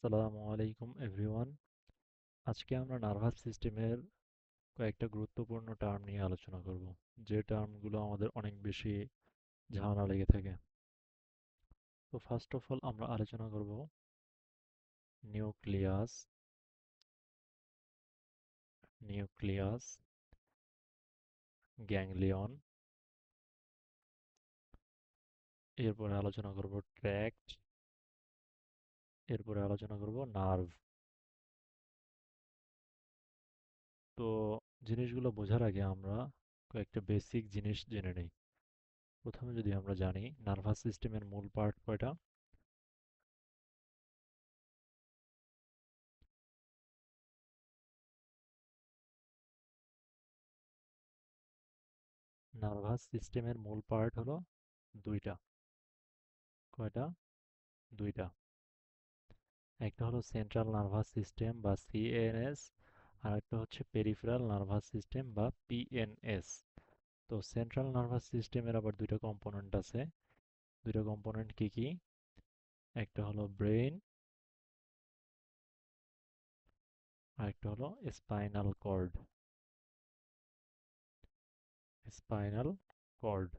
আসসালামু আলাইকুম এভরিওয়ান। আজকে আমরা নার্ভাস সিস্টেমের কয়েকটা গুরুত্বপূর্ণ টার্ম নিয়ে আলোচনা করব, যে টার্মগুলো আমাদের অনেক বেশি ঝামেলা লেগে থাকে। তো ফার্স্ট অফ অল আমরা আলোচনা করব নিউক্লিয়াস, নিউক্লিয়াস, গ্যাংলিয়ন, এরপরে আলোচনা করব ট্র্যাক্ট, এরপরে আলোচনা করব নার্ভ। তো জিনিসগুলো বোঝার আগে আমরা কয়েকটা বেসিক জিনিস জেনে নেই। প্রথমে যদি আমরা জানি নার্ভাস সিস্টেমের মূল পার্ট কয়টা। নার্ভাস সিস্টেমের মূল পার্ট হলো দুইটা। কয়টা? দুইটা। একটা হলো সেন্ট্রাল নার্ভাস সিস্টেম বা সিএনএস, আর একটা হচ্ছে পেরিফেরাল নার্ভাস সিস্টেম বা পিএনএস। তো সেন্ট্রাল নার্ভাস সিস্টেমের আবার দুইটা কম্পোনেন্ট আছে। দুইটা কম্পোনেন্ট কি কি? একটা হলো ব্রেইন, আর একটা হলো স্পাইনাল কর্ড। Spinal cord.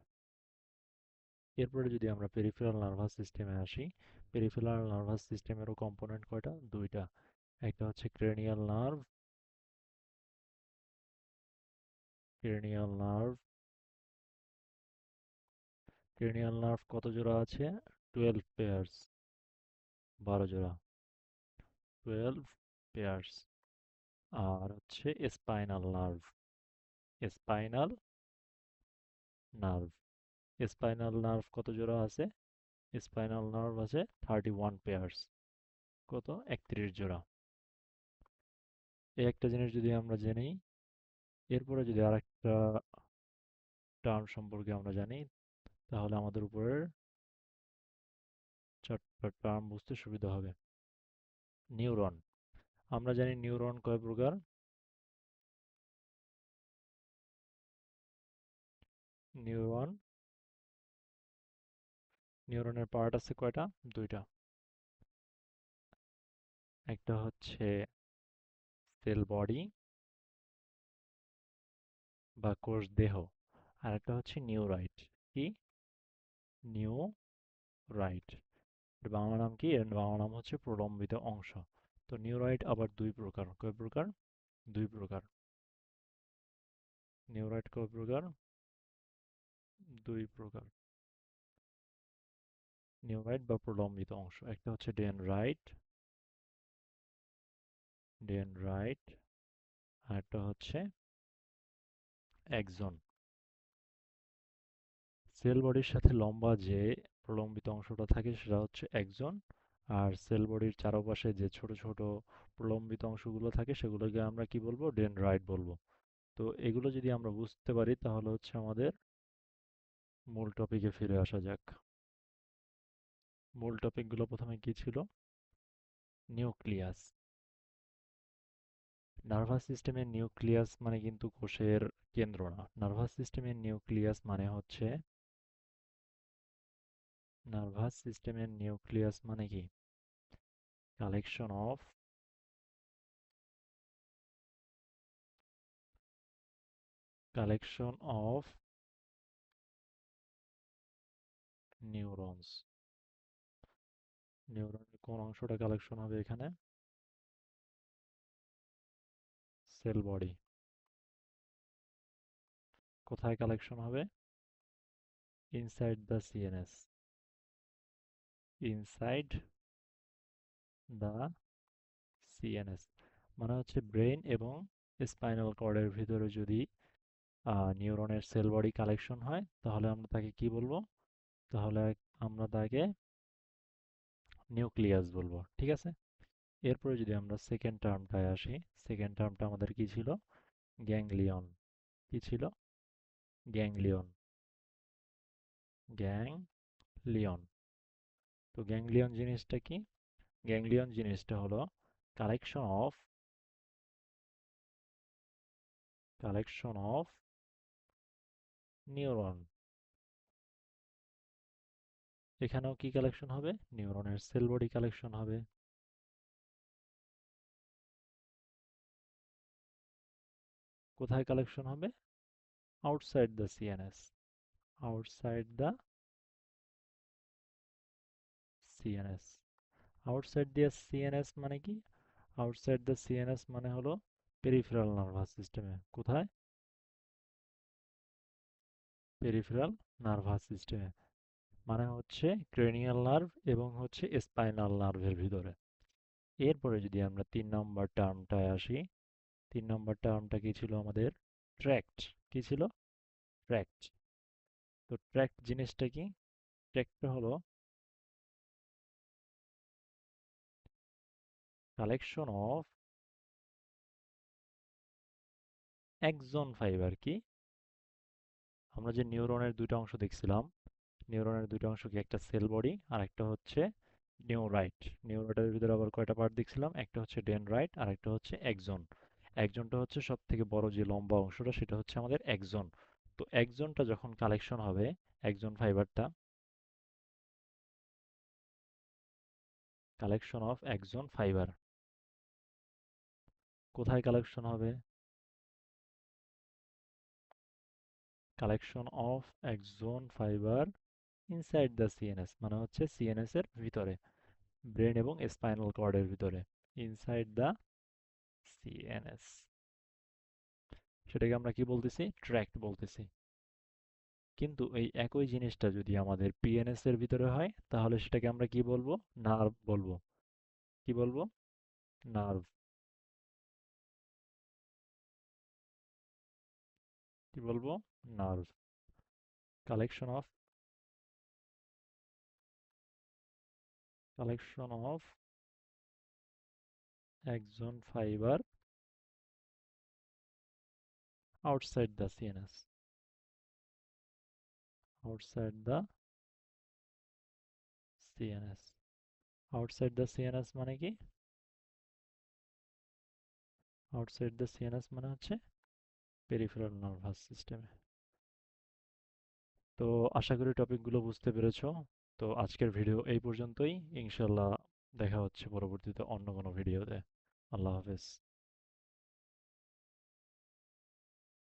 এরপরে যদি আমরা পেরিফেরাল নার্ভাস সিস্টেমে আসি, পেরিফেরাল নার্ভাস সিস্টেমেরও কম্পোনেন্ট কয়টা? দুইটা। একটা হচ্ছে cranial nerve, cranial nerve. Cranial nerve কত জোড়া আছে? 12 পেয়ার্স, 12 জোড়া, 12 পেয়ার্স। আর হচ্ছে spinal nerve, spinal nerve. Spinal nerve কত জোড়া আছে? স্পাইনাল নার্ভ আছে 31 পেয়ার্স। কত? 31 জোড়া। এই একটা জিনিস যদি আমরা জেনে, এরপরে যদি আরেকটা টার্ম সম্পর্কে আমরা জানি, তাহলে আমাদের উপরের চারটা টার্ম বুঝতে সুবিধা হবে। নিউরন। আমরা জানি নিউরন কয় প্রকার? নিউরন, নিউরনের পার্ট আছে কয়টা? দুইটা। একটা হচ্ছে সেল বডি বা কোষ দেহ, আর একটা হচ্ছে নিউরাইট। কি? নিউরাইট। এর বাংলা নাম কি? এর বাংলা নাম হচ্ছে প্রলম্বিত অংশ। তো নিউরাইট আবার দুই প্রকার। কয় প্রকার? দুই প্রকার। নিউরাইট কয় প্রকার? দুই প্রকার। নিউরাইট বা প্রলম্বিত অংশ, একটা হচ্ছে ডেনড্রাইট, ডেনড্রাইট, আর একটা হচ্ছে এক্সন। সেল বডির সাথে লম্বা যে প্রলম্বিত অংশটা থাকে সেটা হচ্ছে এক্সন, আর সেল বডির চারপাশে যে ছোট ছোট প্রলম্বিত অংশগুলো থাকে সেগুলোকে আমরা কি বলবো? ডেনড্রাইট বলবো। তো এগুলো যদি আমরা বুঝতে পারি তাহলে হচ্ছে আমাদের মূল টপিকে ফিরে আসা যাক। মূল টপিকগুলো প্রথমে কি ছিল? নিউক্লিয়াস। নার্ভাস সিস্টেমের নিউক্লিয়াস মানে কিন্তু কোষের কেন্দ্র না। নার্ভাস সিস্টেমের নিউক্লিয়াস মানে হচ্ছে, নার্ভাস সিস্টেমের নিউক্লিয়াস মানে কি? Collection of, collection of neurons. নিউরনের কোন অংশটা কালেকশন হবে এখানে? Sell body. কোথায় কালেকশন হবে? Inside the CNS, inside the CNS. মানে হচ্ছে ব্রেইন এবং স্পাইনাল কর্ডের ভিতরে যদি নিউরনের সেল বডি কালেকশন হয় তাহলে আমরা তাকে কি বলবো? তাহলে আমরা তাকে নিউক্লিয়াস বলবো। ঠিক আছে? এরপরে যদি আমরা সেকেন্ড টার্মটায় আসি, সেকেন্ড টার্মটা আমাদের কি ছিল? গ্যাংলিয়ন। কি ছিল? Ganglion, ganglion. তো গ্যাংলিয়ন জিনিসটা কি? গ্যাংলিয়ন জিনিসটা হলো collection of, collection of neuron. এখানেও কি কালেকশন হবে? নিউরনের সেল বডি কালেকশন হবে। কোথায় কালেকশন হবে? Outside the CNS. Outside the CNS. Outside the CNS মানে কি? আউটসাইড দ্য সিএনএস মানে হলো পেরিফেরাল নার্ভাস সিস্টেমে। কোথায়? পেরিফেরাল নার্ভাস সিস্টেমে, মানে হচ্ছে ক্রেনিয়াল নার্ভ এবং হচ্ছে স্পাইনাল নার্ভের ভিতরে। এরপরে যদি আমরা 3 নম্বর টার্মটায় আসি, 3 নম্বর টার্মটা কি ছিল আমাদের? ট্র্যাক্ট। কি ছিল? ট্র্যাক্ট। তো ট্র্যাক্ট জিনিসটা কি? ট্র্যাক্টটা হলো কালেকশন অফ অ্যাক্সন ফাইবার। কি? আমরা যে নিউরনের দুইটা অংশ দেখছিলাম, নিউরনের দুইটা অংশ কি? একটা সেল বডি আর একটা হচ্ছে নিউরাইট। নিউরাইটের ভিতরে আবার কয়টা পার্ট দেখছিলাম? একটা হচ্ছে ডেনড্রাইট আর একটা হচ্ছে এক্সন। এক্সনটা হচ্ছে সব থেকে বড় যে লম্বা অংশটা, সেটা হচ্ছে আমাদের এক্সন। তো এক্সনটা যখন কালেকশন হবে, এক্সন ফাইবারটা, কালেকশন অফ এক্সন ফাইবার কোথায় কালেকশন হবে? Collection of axon fibre inside the CNS, মানে হচ্ছে সিএনএস এর ভিতরে, ব্রেন এবং স্পাইনাল কর্ডের ভিতরে, ইনসাইড দ্য সিএনএস। সেটাকে আমরা কি বলতেছি? ট্র্যাক্ট বলতেছি। কিন্তু এই একই জিনিসটা যদি আমাদের পিএনএস এর ভিতরে হয়, তাহলে সেটাকে আমরা কি বলবো? নার্ভ বলবো। কি বলবো? নার্ভ। কি বলবো? Nerve. Collection of, collection of axon fiber outside the CNS, outside the CNS, outside the CNS মানে কি? আউটসাইড দ্য সিএনএস মানে হচ্ছে পেরিফেরাল নার্ভাস সিস্টেমে। তো আশা করি টপিকগুলো বুঝতে পেরেছো। তো আজকের ভিডিও এই পর্যন্তই। ইনশাল্লাহ দেখা হচ্ছে পরবর্তীতে অন্য কোনো ভিডিওতে। আল্লাহ হাফেজ।